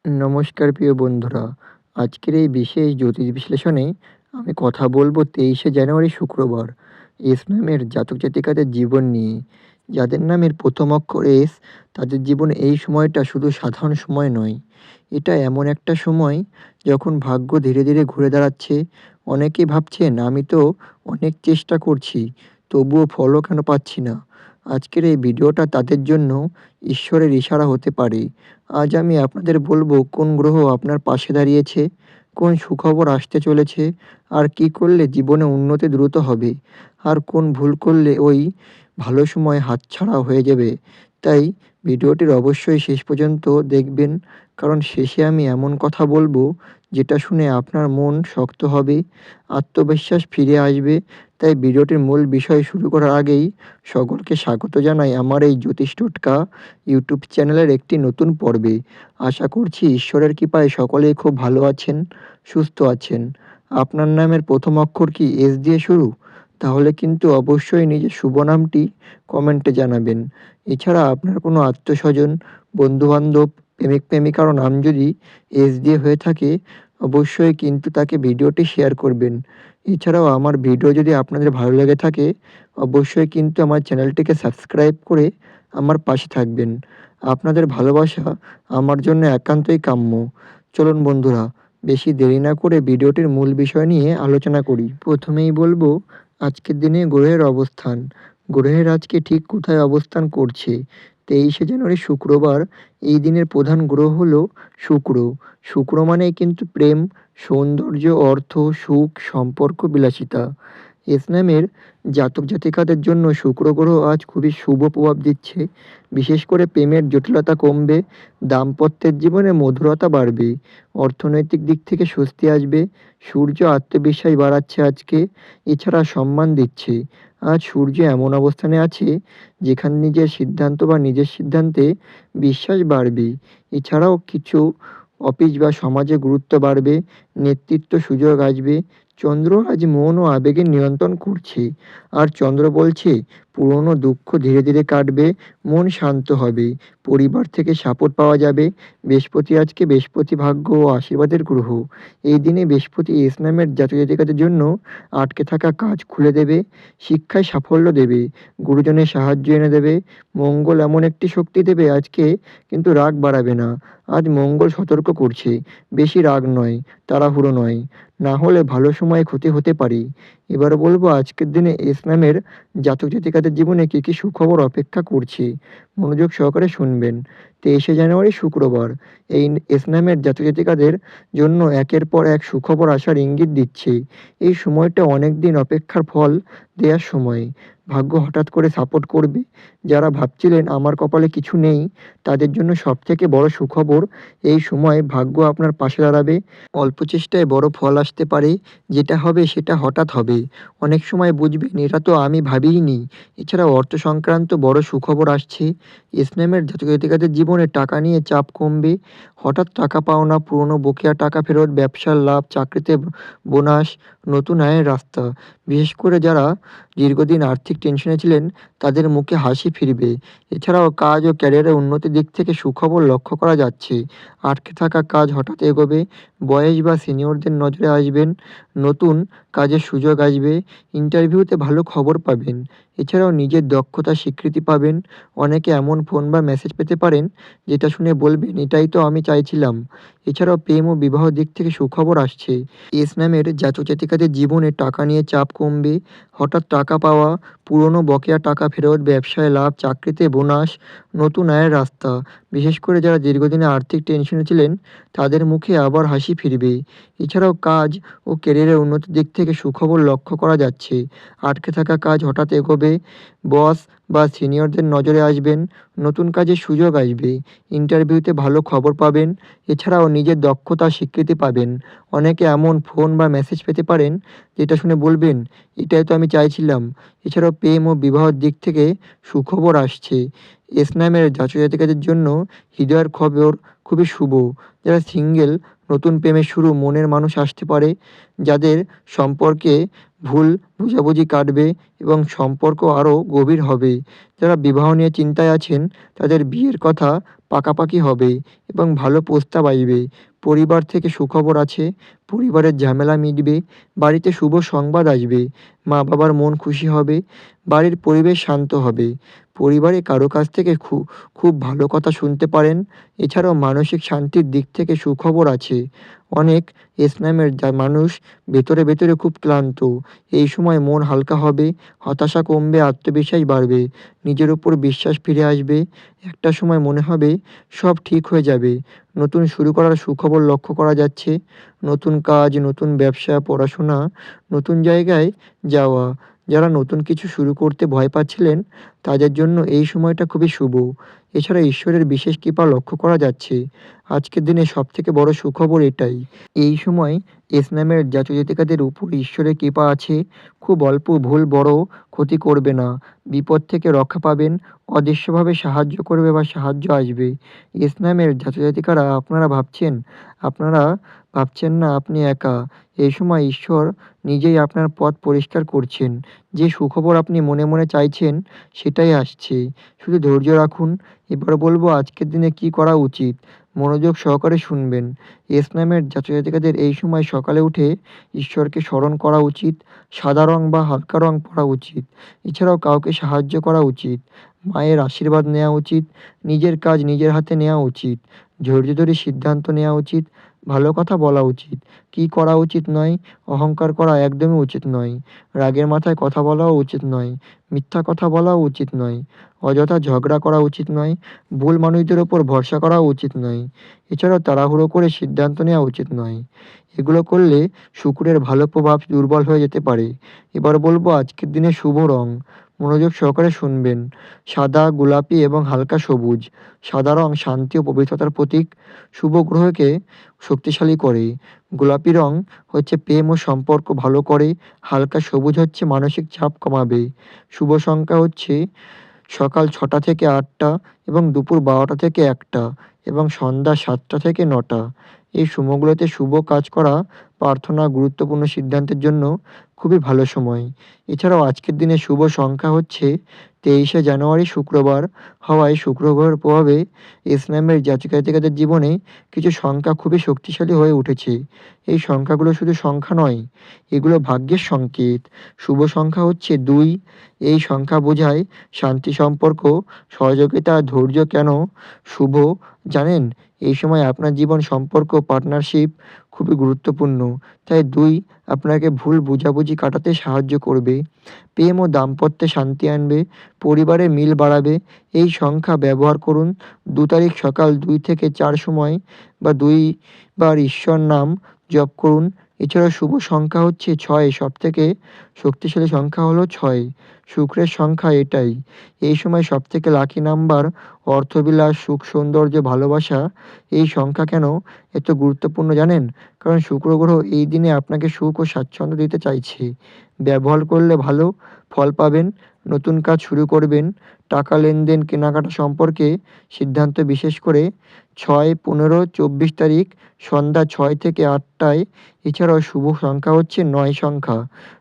নমস্কার প্রিয় বন্ধুরা। আজকের এই বিশেষ জ্যোতিষ বিশ্লেষণে আমি কথা বলবো 23শে জানুয়ারি শুক্রবার এস নামের জাতক জাতিকাদের জীবন নিয়ে। যাদের নামের প্রথম অক্ষর এস, তাদের জীবনে এই সময়টা শুধু সাধারণ সময় নয়। এটা এমন একটা সময় যখন ভাগ্য ধীরে ধীরে ঘুরে দাঁড়াচ্ছে। অনেকেই ভাবছেন আমি তো অনেক চেষ্টা করছি, তবুও ফলও কেন পাচ্ছি না। আজকের এই ভিডিওটা তাদের জন্য ঈশ্বরের ইশারা হতে পারে। আজ আমি আপনাদের বলবো কোন গ্রহ আপনার পাশে দাঁড়িয়েছে, কোন সুখবর আসতে চলেছে, আর কি করলে জীবনে উন্নতি দ্রুত হবে, আর কোন ভুল করলে ওই ভালো সময় হাতছাড়া হয়ে যাবে। তাই ভিডিওটির অবশ্যই শেষ পর্যন্ত দেখবেন, কারণ শেষে আমি এমন কথা বলবো যেটা শুনে আপনার মন শক্ত হবে, আত্মবিশ্বাস ফিরে আসবে। তাই ভিডিওটির মূল বিষয় শুরু করার আগেই সকলকে স্বাগত জানাই আমার এই জ্যোতিষ টোটকা ইউটিউব চ্যানেলের একটি নতুন পর্বে। আশা করছি ঈশ্বরের কৃপায় সকলেই খুব ভালো আছেন, সুস্থ আছেন। আপনার নামের প্রথম অক্ষর কি এস দিয়ে শুরু? তাহলে কিন্তু অবশ্যই নিজের শুভ নামটি কমেন্টে জানাবেন। এছাড়া আপনার কোনো আত্মীয়স্বজন, বন্ধুবান্ধব, প্রেমিক-প্রেমিকারও নাম যদি এস দিয়ে হয়ে থাকে, অবশ্যই কিন্তু তাকে ভিডিওটি শেয়ার করবেন। এছাড়াও আমার ভিডিও যদি আপনাদের ভালো লেগে থাকে, অবশ্যই কিন্তু আমার চ্যানেলটিকে সাবস্ক্রাইব করে আমার পাশে থাকবেন। আপনাদের ভালোবাসা আমার জন্য একান্তই কাম্য। চলুন বন্ধুরা, বেশি দেরি না করে ভিডিওটির মূল বিষয় নিয়ে আলোচনা করি। প্রথমেই বলবো আজকের দিনে গ্রহের অবস্থান। গ্রহের আজকে ঠিক কোথায় অবস্থান করছে? 23শে জানুয়ারি শুক্রবার। এই দিনের প্রধান গ্রহ হলো শুক্র। শুক্র মানেই কিন্তু প্রেম, সৌন্দর্য, অর্থ, সুখ, সম্পর্ক, বিলাসিতা। এস নামের জাতক জাতিকাদের জন্য শুক্র গ্রহ আজ খুবই শুভ প্রভাব দিচ্ছে। বিশেষ করে প্রেমের জটিলতা কমবে, দাম্পত্যের জীবনে মধুরতা বাড়বে, অর্থনৈতিক দিক থেকে স্বস্তি আসবে। সূর্য আত্মবিশ্বাস বাড়াচ্ছে আজকে, এছাড়া সম্মান দিচ্ছে। আজ সূর্য এমন অবস্থানে আছে যেখানে নিজের সিদ্ধান্ত বা নিজের সিদ্ধান্তে বিশ্বাস বাড়বে। এছাড়াও কিছু অফিস বা সমাজে গুরুত্ব বাড়বে, নেতৃত্ব সুযোগ আসবে। চন্দ্র আজ মন ও আবেগে নিয়ন্ত্রণ করছে। আর চন্দ্র বলছে পুরনো দুঃখ ধীরে ধীরে কাটবে, মন শান্ত হবে, পরিবার থেকে সাপোর্ট পাওয়া যাবে। বৃহস্পতি ভাগ্য ও আশীর্বাদের গ্রহ। এই দিনে বৃহস্পতি এস নামের জাতক জাতিকাদের জন্য আটকে থাকা কাজ খুলে দেবে, শিক্ষায় সাফল্য দেবে, গুরুজনের সাহায্য এনে দেবে। মঙ্গল এমন একটি শক্তি দেবে আজকে, কিন্তু রাগ বাড়াবে না। আজ মঙ্গল সতর্ক করছে, বেশি রাগ নয়, তাড়াহুড়ো নয়, না হলে ভালো সময়ে ক্ষতি হতে পারে। এবার বলবো আজকের দিনে এস নামের জাতক জাতিকাদের জীবনে কী কী সুখবর অপেক্ষা করছে। মনোযোগ সহকারে শুনবেন। 23শে জানুয়ারি শুক্রবার এই এস নামের জাতক জাতিকাদের জন্য একের পর এক সুখবর আসার ইঙ্গিত দিচ্ছে। এই সময়টা অনেক দিন অপেক্ষার ফল দেওয়ার সময়। ভাগ্য হঠাৎ করে সাপোর্ট করবে। যারা ভাবছিলেন আমার কপালে কিছু নেই, তাদের জন্য সবথেকে বড় সুখবর, এই সময় ভাগ্য আপনার পাশে দাঁড়াবে। অল্প চেষ্টায় বড় ফল আসতে পারে, যেটা হবে সেটা হঠাৎ হবে। অনেক সময় বুঝবেন এটা তো আমি ভাবিইনি। এছাড়াও অর্থ সংক্রান্ত বড় সুখবর আসছে। এস নামের জাতক জাতিকাদের জীবনে টাকা নিয়ে চাপ কমবে। হঠাৎ টাকা পাওনা, পুরনো বকেয়া টাকা ফেরত, ব্যবসার লাভ, চাকরিতে বোনাস, নতুন আয়ের রাস্তা। বিশেষ করে যারা দীর্ঘদিন আর্থিক টেনশনে ছিলেন, তাদের মুখে হাসি ফিরবে। এছাড়াও কাজ ও ক্যারিয়ারের উন্নতির দিক থেকে সুখবর লক্ষ্য করা যাচ্ছে। আটকে থাকা কাজ হঠাৎ এগোবে, বয়স বা সিনিয়রদের নজরে আসবেন, নতুন কাজের সুযোগ আসবে, ইন্টারভিউতে ভালো খবর পাবেন। এছাড়াও নিজের দক্ষতার স্বীকৃতি পাবেন। অনেকে এমন ফোন বা মেসেজ পেতে পারেন যেটা শুনে বলবেন এটাই তো আমি চাইছিলাম। এছাড়াও প্রেম ও বিবাহ দিক থেকে সুখবর আসছে। এস নামের জাতক জাতিকাদের জীবনে টাকা নিয়ে চাপ কমবে। হঠাৎ টাকা পাওয়া, পুরনো বকেয়া টাকা ফেরত, ব্যবসায় লাভ, চাকরিতে বোনাস, নতুন আয়ের রাস্তা। বিশেষ করে যারা দীর্ঘদিনে আর্থিক টেনশনে ছিলেন, তাদের মুখে আবার হাসি ফিরবে। এছাড়াও কাজ ও ক্যারিয়ারের উন্নতির দিক থেকে সুখবর লক্ষ্য করা যাচ্ছে। আটকে থাকা কাজ হঠাৎ এগোবে, বস বা সিনিয়রদের নজরে আসবেন, নতুন কাজের সুযোগ আসবে, ইন্টারভিউতে ভালো খবর পাবেন। এছাড়াও নিজের দক্ষতার স্বীকৃতি পাবেন। অনেকে এমন ফোন বা মেসেজ পেতে পারেন যেটা শুনে বলবেন এটাই তো আমি চাইছিলাম। এছাড়াও প্রেম ও বিবাহের দিক থেকে সুখবর আসছে। এস নামের জাতক জাতিকাদের জন্য হৃদয়ের খবর খুবই শুভ। যারা সিঙ্গেল, নতুন প্রেমের শুরু, মনের মানুষ আসতে পারে। যাদের সম্পর্কে ভুল বোঝাবুঝি কাটবে এবং সম্পর্ক আরও গভীর হবে। যারা বিবাহ নিয়ে চিন্তায় আছেন তাদের বিয়ের কথা পাকাপাকি হবে এবং ভালো প্রস্তাব আসবে। পরিবার থেকে সুখবর আছে, পরিবারের ঝামেলা মিটবে, বাড়িতে শুভ সংবাদ আসবে, মা-বাবার মন খুশি হবে, বাড়ির পরিবেশ শান্ত হবে। পরিবারে কারো কাছ থেকে খুব ভালো কথা শুনতে পারেন। এছাড়াও মানসিক শান্তির দিক থেকে সুখবর আছে। অনেক এস-নামের মানুষ ভেতরে খুব ক্লান্ত। এই সময় মন হালকা হবে, হতাশা কমবে, আত্মবিশ্বাস বাড়বে, নিজের উপর বিশ্বাস ফিরে আসবে। একটা সময় মনে হবে সব ঠিক হয়ে যাবে। নতুন শুরু করার সুখবর লক্ষ্য করা যাচ্ছে। নতুন কাজ, নতুন ব্যবসা, পড়াশোনা, নতুন জায়গায় যাওয়া। যারা নতুন কিছু শুরু করতে ভয় পাচ্ছিলেন তাদের জন্য এই সময়টা খুবই শুভ। এছাড়া ঈশ্বরের বিশেষ কৃপা লক্ষ্য করা যাচ্ছে। আজকের দিনে সবথেকে বড় সুখবর এটাই। এই সময় এস-নামের জাতক-জাতিকাদের উপর ঈশ্বরের কৃপা আছে। খুব অল্প ভুল বড় ক্ষতি করবে না। বিপদ থেকে রক্ষা পাবেন। অদৃশ্যভাবে সাহায্য করবে বা সাহায্য আসবে। এস-নামের জাতক-জাতিকারা আপনারা ভাবছেন না আপনি একা। এই সময় ঈশ্বর নিজেই আপনার পথ পরিষ্কার করছেন। যে সুখবর আপনি মনে চাইছেন সেটাই আসছে। শুধু ধৈর্য রাখুন। এবার বলবো আজকের দিনে কী করা উচিত। মনোযোগ সহকারে শুনবেন। এস-নামের জাতক-জাতিকাদের এই সময় সকালে উঠে ঈশ্বরকে স্মরণ করা উচিত। সাদা রং বা হালকা রং পরা উচিত। এছাড়াও কাউকে সাহায্য করা উচিত। মায়ের আশীর্বাদ নেওয়া উচিত। নিজের কাজ নিজের হাতে নেওয়া উচিত। ধৈর্য ধরে সিদ্ধান্ত নেওয়া উচিত। ভালো কথা বলা উচিত। কি করা উচিত নয়, অহংকার করা একদমই উচিত নয়। রাগের মাথায় কথা বলাও উচিত নয়। মিথ্যা কথা বলাও উচিত নয়। অযথা ঝগড়া করা উচিত নয়। ভুল মানুষদের ওপর ভরসা করাও উচিত নয়। এছাড়াও তাড়াহুড়ো করে সিদ্ধান্ত নেওয়া উচিত নয়। এগুলো করলে শুক্রের ভালো প্রভাব দুর্বল হয়ে যেতে পারে। এবার বলবো আজকের দিনের শুভ রং। মনোযোগ সহকারে শুনবেন। সাদা, গোলাপি এবং হালকা সবুজ। সাদা রং শান্তি ও পবিত্রতার প্রতীক। শুভ গ্রহকে শক্তিশালী করে। গোলাপি রং হচ্ছে প্রেম ও সম্পর্ক ভালো করে। হালকা সবুজ হচ্ছে মানসিক চাপ কমাবে। শুভ সংখ্যা হচ্ছে সকাল ৬টা থেকে ৮টা এবং দুপুর ১২টা থেকে ১টা এবং সন্ধ্যা ৭টা থেকে ৯টা। এই সময়গুলোতে শুভ কাজ করা, প্রার্থনা, গুরুত্বপূর্ণ সিদ্ধান্তের জন্য খুবই ভালো সময়। এছাড়াও আজকের দিনে শুভ সংখ্যা হচ্ছে ২৩শে জানুয়ারি শুক্রবার হওয়ায় শুক্র গ্রহের প্রভাবে এস-নামের জাতক-জাতিকাদের জীবনে কিছু সংখ্যা খুবই শক্তিশালী হয়ে উঠেছে। এই সংখ্যাগুলো শুধু সংখ্যা নয়, এগুলো ভাগ্যের সংকেত। শুভ সংখ্যা হচ্ছে ২। এই সংখ্যা বোঝায় শান্তি, সম্পর্ক, সহযোগিতা, ধৈর্য। কেন শুভ জানেন? এই সময় আপনার জীবন, সম্পর্ক, পার্টনারশিপ খুবই গুরুত্বপূর্ণ। তাই ২ আপনাকে ভুল বোঝাবুঝি কাটাতে সাহায্য করবে। প্রেম ও দাম্পত্যে শান্তি আনবে, পরিবারে মিল বাড়াবে। এই সংখ্যা ব্যবহার করুন। ২ তারিখ সকাল ২ থেকে ৪ সময় বা ২ বার ঈশ্বর নাম জপ করুন। এছাড়াও শুভ সংখ্যা হচ্ছে ৬। সবথেকে শক্তিশালী সংখ্যা হলো ৬। শুক্রের সংখ্যা এটাই। এই সময় সবথেকে লাকি নাম্বার অর্থবিলাস, সুখ, সৌন্দর্য, ভালোবাসা। এই সংখ্যা কেন এত গুরুত্বপূর্ণ জানেন? কারণ শুক্র গ্রহ এই দিনে আপনাকে সুখ ও স্বাচ্ছন্দ্য দিতে চাইছে। ব্যবহার করলে ভালো ফল পাবেন। নতুন কাজ শুরু করবেন। টাকা লেনদেন, কেনাকাটা সম্পর্কে সিদ্ধান্ত বিশেষ করে ৬, ১৫, ২৪ তারিখ সন্ধ্যা ৬ থেকে ৮টায়। এছাড়াও শুভ সংখ্যা হচ্ছে ৯ সংখ্যা।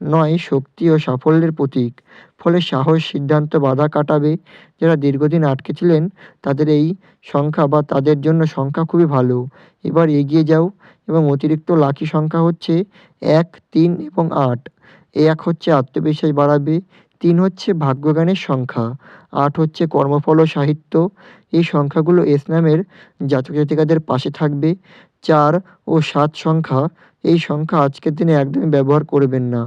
৯ শক্তি ও সাফল্যের প্রতীক। ফলে সাহস, সিদ্ধান্ত বাধা কাটাবে। যারা দীর্ঘদিন আটকে ছিলেন তাদের এই সংখ্যা বা তাদের জন্য সংখ্যা খুবই ভালো। এবার এগিয়ে যাও এবং অতিরিক্ত লাকি সংখ্যা হচ্ছে ১, ৩ এবং ৮। ১ হচ্ছে আত্মবিশ্বাস বাড়াবে, ৩ হচ্ছে ভাগ্যজ্ঞানের সংখ্যা, ৮ হচ্ছে কর্মফল ও সাহিত্য। এই সংখ্যাগুলো এস-নামের জাতক-জাতিকাদের পাশে থাকবে। ৪ ও ৭ সংখ্যা, এই সংখ্যা আজকের দিনে একদমই ব্যবহার করবেন না।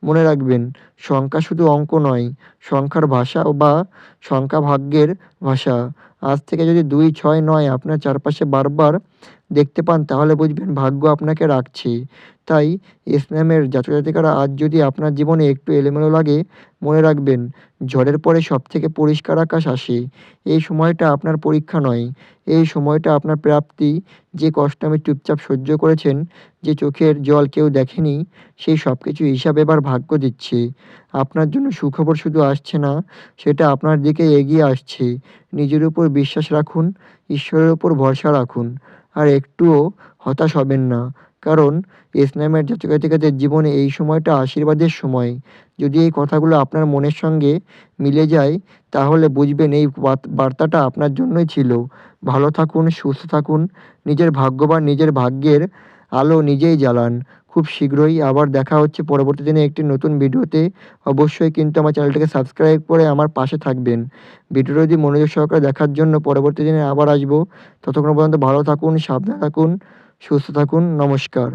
মনে রাখবেন, সংখ্যা শুধু অঙ্ক নয়, সংখ্যার ভাষা বা সংখ্যা ভাগ্যের ভাষা। আজ থেকে যদি ২, ৬, ৯ আপনার চারপাশে বারবার দেখতে পান তাহলে বুঝবেন ভাগ্য আপনাকে রাখছে। তাই এস-নামের জাতক-জাতিকারা আজ যদি আপনার জীবনে একটু এলোমেলো লাগে, মনে রাখবেন ঝড়ের পরে সবথেকে পরিষ্কার আকাশ আসে। এই সময়টা আপনার পরীক্ষা নয়, এই সময়টা আপনার প্রাপ্তি। যে কষ্ট আমি চুপচাপ সহ্য করেছেন, যে চোখের জল কেউ দেখেনি, সেই সবকিছু হিসাব এবার ভাগ্য দিচ্ছে। আপনার জন্য সুখবর শুধু আসছে না, সেটা আপনার দিকে এগিয়ে আসছে। নিজের উপর বিশ্বাস রাখুন, ঈশ্বরের উপর ভরসা রাখুন। আর একটুও হতাশ হবেন না। কারণ এস নামের জাতক জাতিকাদের জীবনে এই সময়টা আশীর্বাদের সময়। যদি এই কথাগুলো আপনার মনের সঙ্গে মিলে যায় তাহলে বুঝবেন এই বার্তাটা আপনার জন্যই ছিল। ভালো থাকুন, সুস্থ থাকুন, নিজের ভাগ্যবান নিজের ভাগ্যের আলো নিজেই জ্বালান। খুব শীঘ্রই আবার দেখা হচ্ছে পরবর্তী দিনে একটি নতুন ভিডিওতে। অবশ্যই কিন্তু আমার চ্যানেলটিকে সাবস্ক্রাইব করে আমার পাশে থাকবেন। ভিডিওটি যদি মনোযোগ সহকারে দেখার জন্য পরবর্তী দিনে আবার আসবো। ততক্ষণ পর্যন্ত ভালো থাকুন, সাবধানে থাকুন, সুস্থ থাকুন। নমস্কার।